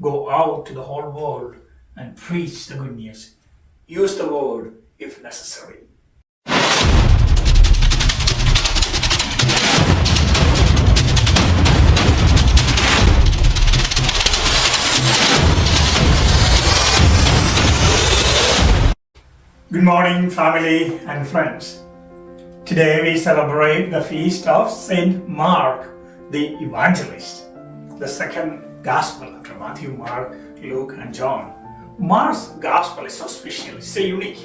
Go out to the whole world and preach the good news. Use the word if necessary. Good morning, family and friends. Today we celebrate the feast of Saint Mark the Evangelist, the second Gospel after Matthew, Mark, Luke, and John. Mark's Gospel is so special, it's so unique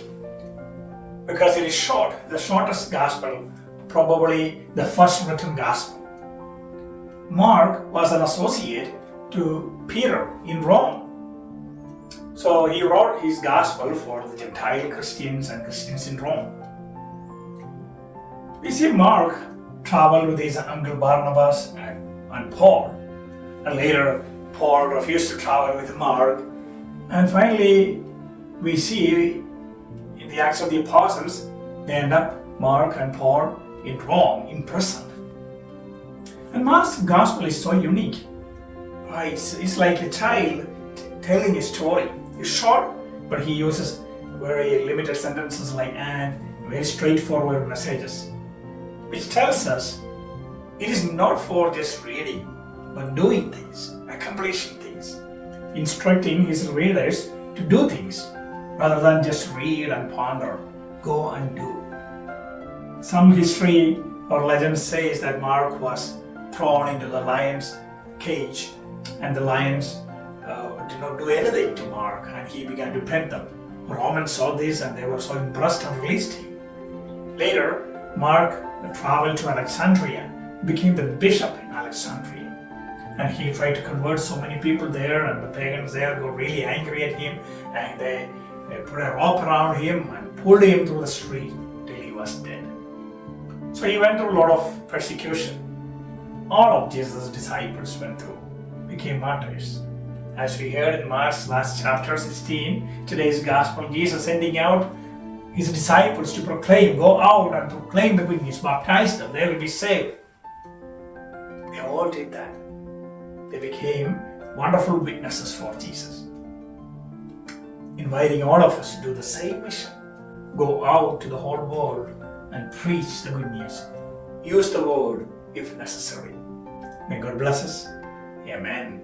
because it is short, the shortest Gospel, probably the first written Gospel. Mark was an associate to Peter in Rome. So he wrote his Gospel for the Gentile Christians and Christians in Rome. We see Mark traveled with his uncle Barnabas and Paul. And later, Paul refused to travel with Mark. And finally, we see in the Acts of the Apostles, they end up, Mark and Paul, in Rome, in prison. And Mark's Gospel is so unique. It's like a child telling a story. It's short, but he uses very limited sentences like and, very straightforward messages, which tells us it is not for just reading, but doing things, accomplishing things, instructing his readers to do things rather than just read and ponder, go and do. Some history or legend says that Mark was thrown into the lion's cage and the lions did not do anything to Mark and he began to pet them. Romans saw this and they were so impressed and released him. Later, Mark traveled to Alexandria, became the bishop in Alexandria, and he tried to convert so many people there, and the pagans there got really angry at him and they put a rope around him and pulled him through the street till he was dead. So he went through a lot of persecution. All of Jesus' disciples went through, became martyrs. As we heard in Mark's last chapter 16, today's Gospel, Jesus sending out his disciples to proclaim, go out and proclaim the good news, baptize them, they will be saved. They all did that. They became wonderful witnesses for Jesus, inviting all of us to do the same mission. Go out to the whole world and preach the good news. Use the word if necessary. May God bless us. Amen.